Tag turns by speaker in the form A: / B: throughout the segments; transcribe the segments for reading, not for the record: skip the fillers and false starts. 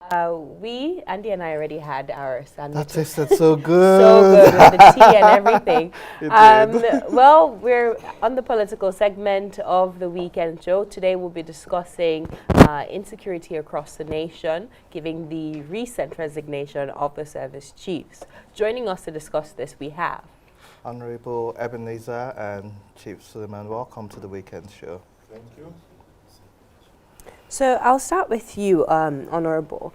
A: Andy and I already had our
B: That
A: sandwiches.
B: tasted so
A: So
B: good.
A: good with the tea and everything.
B: It did.
A: Well, we're on the political segment of the weekend show. Today we'll be discussing insecurity across the nation, giving the recent resignation of the service chiefs. Joining us to discuss this, we have
B: Honorable Ebenezer and Chief Suleiman, welcome to the weekend show.
C: Thank you.
A: So I'll start with you, Honorable.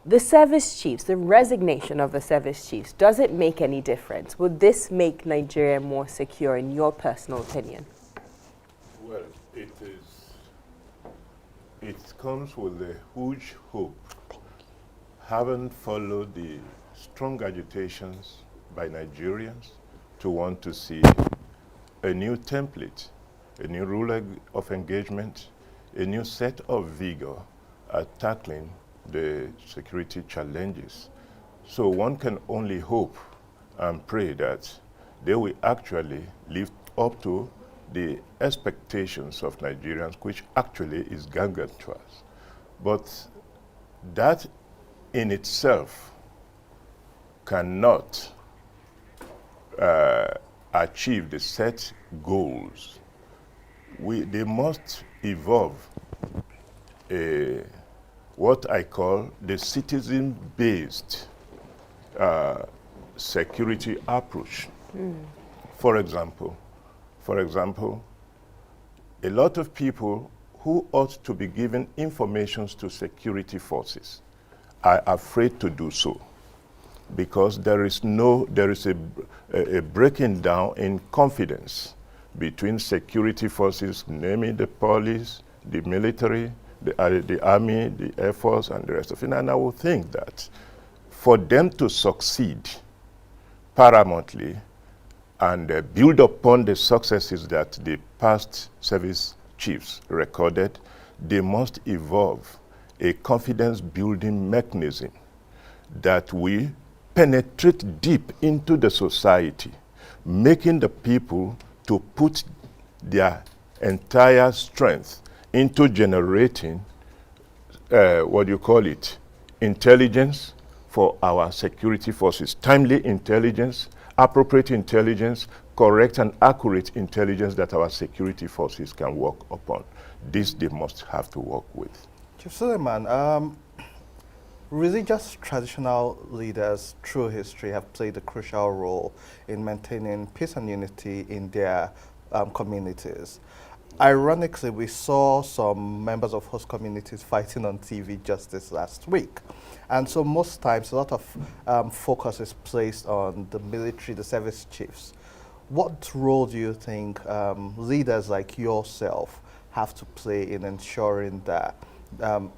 A: The service chiefs, the resignation of the service chiefs, does it make any difference? Would this make Nigeria more secure, in your personal opinion?
C: Well, it comes with a huge hope. Having followed the strong agitations by Nigerians to want to see a new template, a new rule of engagement, a new set of vigor at tackling the security challenges. So one can only hope and pray that they will actually live up to the expectations of Nigerians, which actually is gargantuous. But that in itself cannot achieve the set goals. They must evolve what I call the citizen-based security approach. For example, a lot of people who ought to be given information to security forces are afraid to do so because there is a breaking down in confidence between security forces, namely the police, the military, the army, the air force, and the rest of it. And I would think that for them to succeed paramountly and build upon the successes that the past service chiefs recorded, they must evolve a confidence-building mechanism that we penetrate deep into the society, making the people to put their entire strength into generating, intelligence for our security forces. Timely intelligence, appropriate intelligence, correct and accurate intelligence that our security forces can work upon. This they must have to work with.
B: Chief Suleiman, religious traditional leaders through history have played a crucial role in maintaining peace and unity in their communities. Ironically, we saw some members of host communities fighting on TV just this last week. And so most times, a lot of focus is placed on the military, the service chiefs. What role do you think leaders like yourself have to play in ensuring that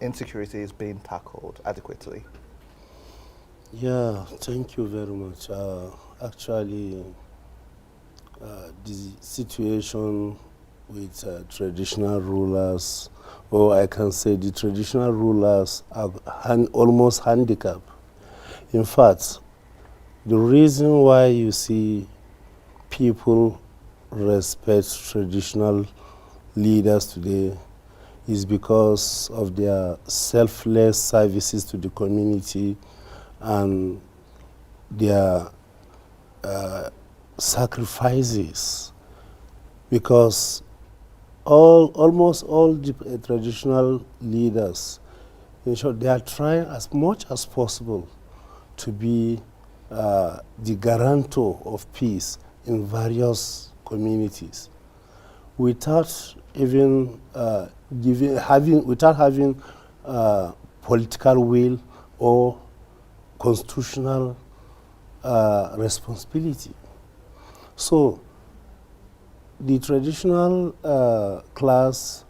B: insecurity is being tackled adequately?
D: Yeah, thank you very much. Actually, the situation with traditional rulers, or I can say the traditional rulers are almost handicapped. In fact, the reason why you see people respect traditional leaders today is because of their selfless services to the community and their sacrifices. Because almost all the traditional leaders, in short, they are trying as much as possible to be the guarantor of peace in various communities, without even without having political will or constitutional responsibility. So the traditional class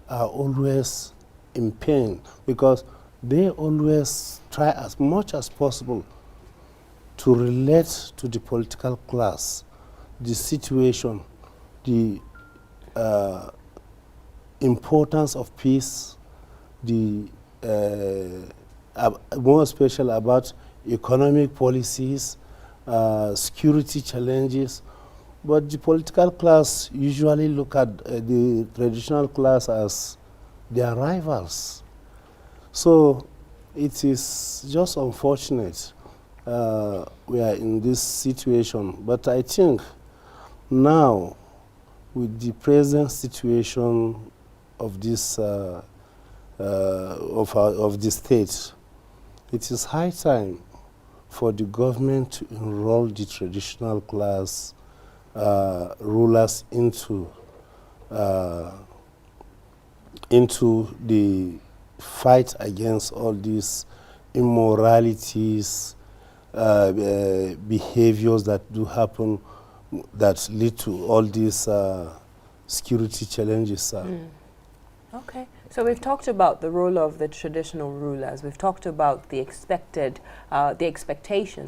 D: are always in pain because they always try as much as possible to relate to the political class the situation, the importance of peace, the more especially about economic policies, security challenges. But the political class usually look at the traditional class as their rivals. So it is just unfortunate we are in this situation. But I think now, with the present situation of this of the state, it is high time for the government to enroll the traditional class rulers into the fight against all these immoralities, behaviors that do happen that lead to all these security challenges.
A: Okay, so we've talked about the role of the traditional rulers. We've talked about the expectations,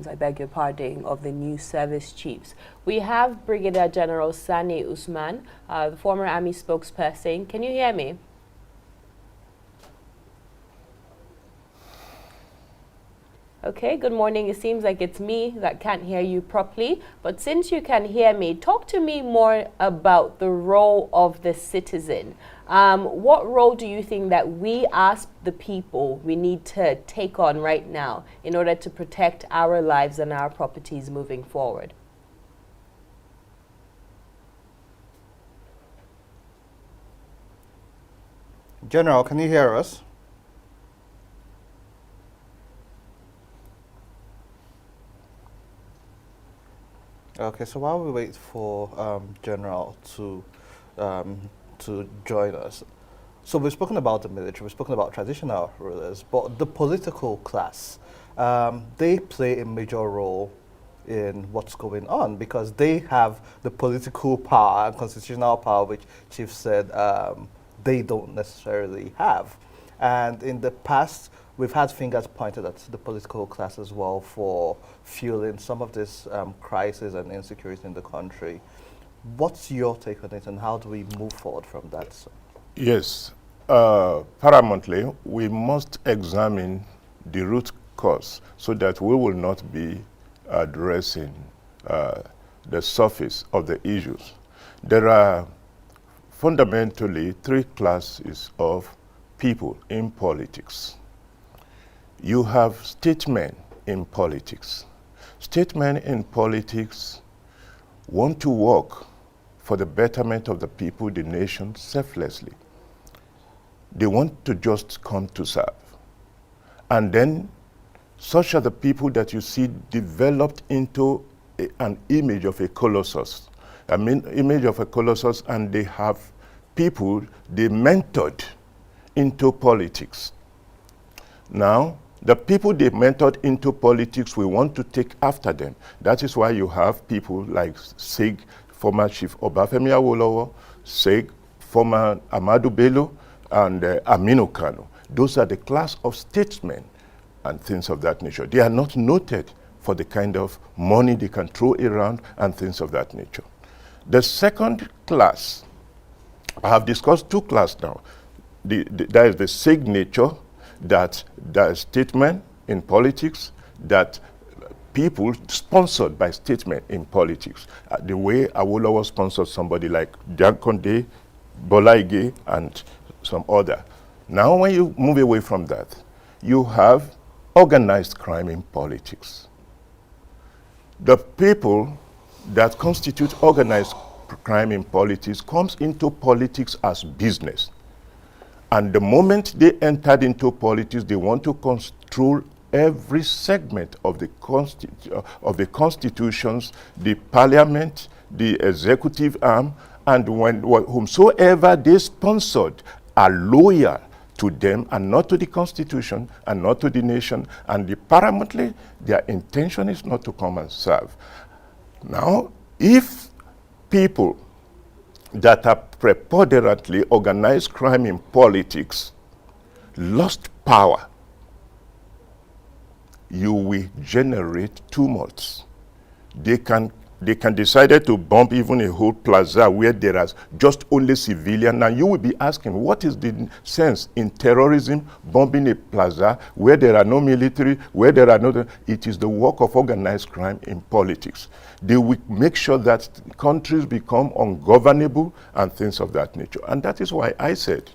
A: I beg your pardon, of the new service chiefs. We have Brigadier General Sani Usman, the former army spokesperson. Can you hear me? Okay, good morning. It seems like it's me that can't hear you properly. But since you can hear me, talk to me more about the role of the citizen. What role do you think that we as the people we need to take on right now in order to protect our lives and our properties moving forward?
B: General, can you hear us? Okay, so while we wait for General to join us, so we've spoken about the military, we've spoken about traditional rulers, but the political class, they play a major role in what's going on because they have the political power and constitutional power, which Chief said they don't necessarily have. And in the past, we've had fingers pointed at the political class as well for fueling some of this crisis and insecurity in the country. What's your take on it, and how do we move forward from that?
C: Yes. Paramountly, we must examine the root cause so that we will not be addressing the surface of the issues. There are fundamentally three classes of people in politics. You have statesmen in politics. Statesmen in politics want to work for the betterment of the people, the nation, selflessly. They want to just come to serve. And then such are the people that you see developed into an image of a colossus. I mean, image of a colossus, and they have people they mentored into politics. Now, the people they mentored into politics, we want to take after them. That is why you have people like SIG, former Chief Obafemi Awolowo, SIG, former Ahmadu Bello, and Aminu Kano. Those are the class of statesmen and things of that nature. They are not noted for the kind of money they can throw around and things of that nature. The second class, I have discussed two classes now. There is the signature, that statesmen in politics, that people sponsored by statesmen in politics. The way Awolowo sponsored somebody like Jankonde, Bola Ige, and some other. Now when you move away from that, you have organized crime in politics. The people that constitute organized crime in politics comes into politics as business. And the moment they entered into politics, they want to control every segment of the constitutions, the parliament, the executive arm, and whomsoever they sponsored are loyal to them and not to the constitution and not to the nation. And paramountly, their intention is not to come and serve. Now, if people that are preponderantly organized crime in politics lost power, you will generate tumults. They can decide to bomb even a whole plaza where there are just only civilians. Now you will be asking, what is the sense in terrorism, bombing a plaza where there are no military, where there are no... It is the work of organized crime in politics. They will make sure that countries become ungovernable and things of that nature. And that is why I said,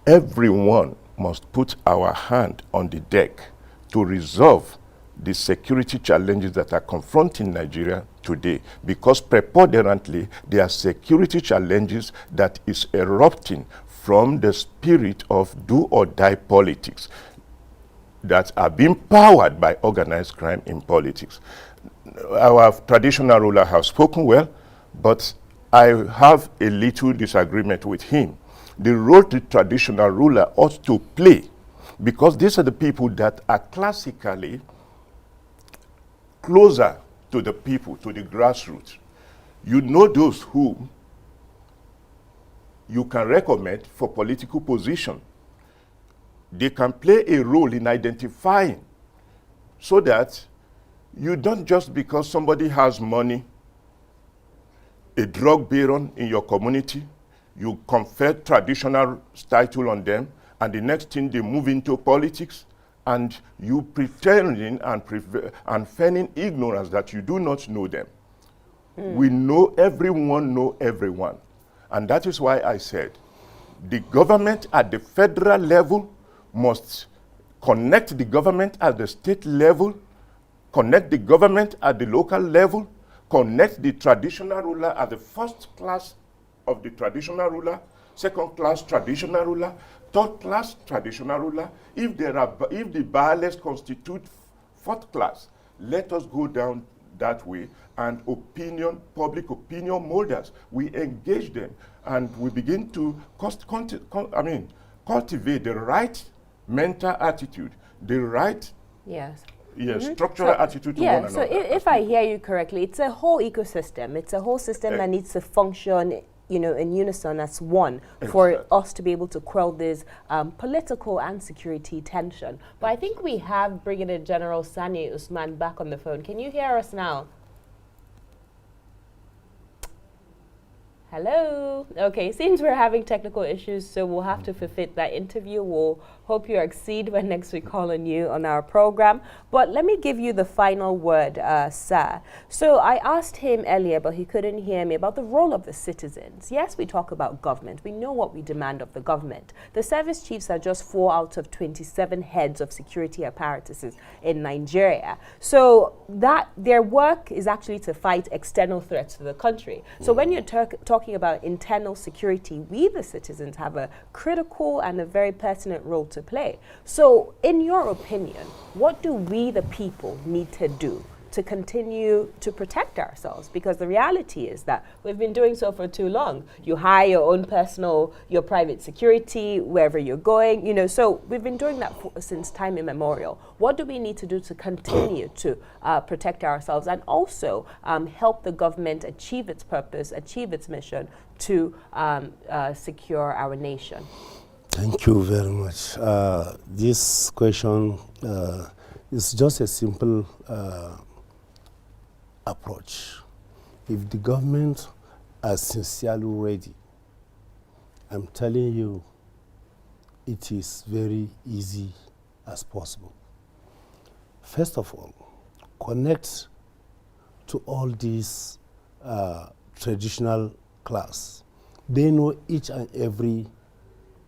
C: everyone must put our hand on the deck to resolve the security challenges that are confronting Nigeria today, because preponderantly there are security challenges that is erupting from the spirit of do-or-die politics that are being powered by organized crime in politics. Our traditional ruler has spoken well, but I have a little disagreement with him. The role the traditional ruler ought to play, because these are the people that are classically closer to the people, to the grassroots. You know those whom you can recommend for political position. They can play a role in identifying, so that you don't just because somebody has money, a drug baron in your community, you confer traditional title on them, and the next thing they move into politics, and you pretending and feigning ignorance that you do not know them. We know everyone. And that is why I said the government at the federal level must connect the government at the state level, connect the government at the local level, connect the traditional ruler at the first class of the traditional ruler, second class traditional ruler, third class traditional ruler. If the Baales constitute fourth class, let us go down that way, and public opinion molders, we engage them, and we begin to cultivate the right mental attitude, the right structural attitude to one another.
A: So if I hear you correctly, it's a whole ecosystem. It's a whole system that needs to function, in unison as one for us to be able to quell this political and security tension. But I think we have Brigadier General Sani Usman back on the phone. Can you hear us now? Hello. Okay, seems we're having technical issues, so we'll have to forfeit that interview. We'll hope you exceed when next we call on you on our program. But let me give you the final word, sir. So I asked him earlier, but he couldn't hear me, about the role of the citizens. Yes, we talk about government. We know what we demand of the government. The service chiefs are just 4 out of 27 heads of security apparatuses in Nigeria. So that their work is actually to fight external threats to the country. So when you're talking about internal security, we the citizens have a critical and a very pertinent role to play. So in your opinion, what do we the people need to do to continue to protect ourselves? Because the reality is that we've been doing so for too long. You hire your own your private security wherever you're going, so we've been doing that since time immemorial. What do we need to do to continue to protect ourselves, and also help the government achieve its purpose, achieve its mission to secure our nation?
D: Thank you very much. This question is just a simple approach. If the government are sincerely ready, I'm telling you, it is very easy as possible. First of all, connect to all these traditional class. They know each and every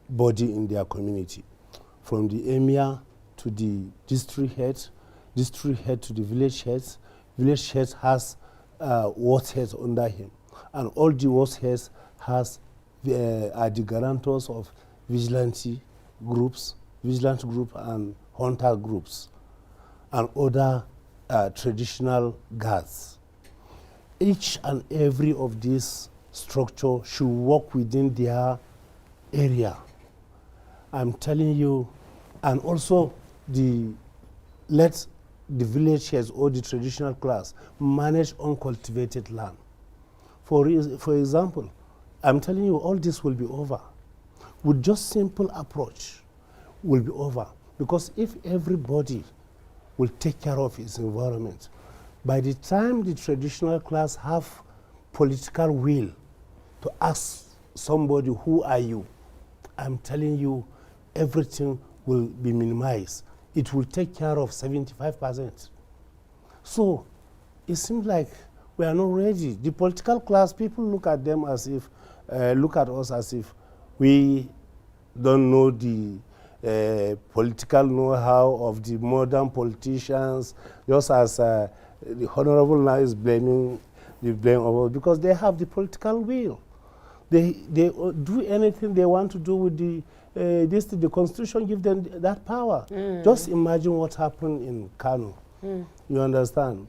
D: body in their community, from the emir to the district head to the village heads. Village head has ward heads under him, and all the ward heads are the guarantors of vigilant group and hunter groups, and other traditional guards. Each and every of these structure should work within their area. I'm telling you, and also let the village heads or the traditional class manage uncultivated land. For example, I'm telling you, all this will be over. With just simple approach, will be over. Because if everybody will take care of its environment, by the time the traditional class have political will to ask somebody, who are you? I'm telling you, everything will be minimized. It will take care of 75%. So it seems like we are not ready. The political class, people look at us as if we don't know the political know-how of the modern politicians, just as the Honorable now is blaming the blame of, because they have the political will. They do anything they want to do with the Constitution give them that power. Just imagine what happened in Kano. You understand?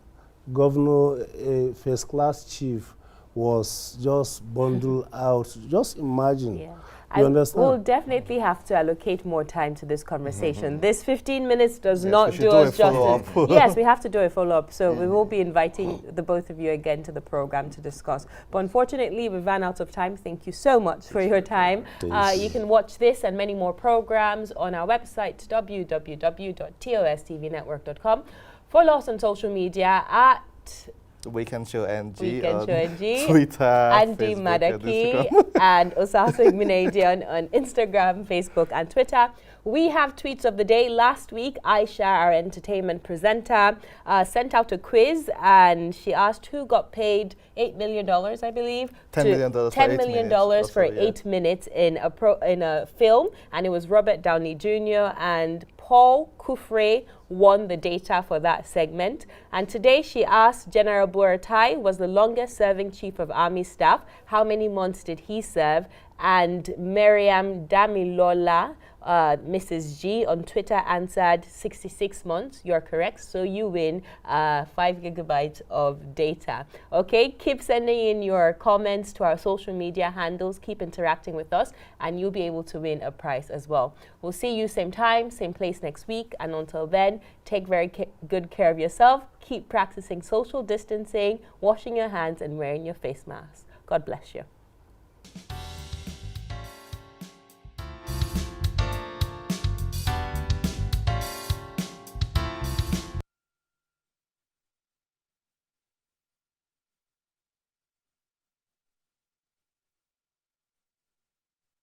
D: Governor, first-class chief, was just bundled out. Just imagine.
A: Yeah.
D: You understand?
A: We'll definitely have to allocate more time to this conversation. This 15 minutes does not
B: we
A: do
B: should
A: us
B: do a follow-up.
A: justice. Yes, we have to do a follow-up. So we will be inviting the both of you again to the program to discuss. But unfortunately, we ran out of time. Thank you so much for your time. You can watch this and many more programs on our website, www.tostvnetwork.com. Follow us on social media at
B: Weekend Show NG
A: Weekend
B: on
A: Show NG,
B: Twitter,
A: Andy
B: Facebook,
A: Madaki, and Osaso Igminadian on Instagram, Facebook, and Twitter. We have tweets of the day. Last week, Aisha, our entertainment presenter, sent out a quiz, and she asked who got paid $8 million, I believe.
B: $10 million for
A: $10 million for 8 minutes in a film, and it was Robert Downey Jr. and Paul Kufre won the data for that segment. And today she asked General Buratai was the longest serving chief of army staff. How many months did he serve? And Miriam Damilola, Mrs. G on Twitter answered 66 months. You're correct. So you win 5 gigabytes of data. Okay, keep sending in your comments to our social media handles. Keep interacting with us and you'll be able to win a prize as well. We'll see you same time, same place next week. And until then, take very good care of yourself. Keep practicing social distancing, washing your hands and wearing your face mask. God bless you.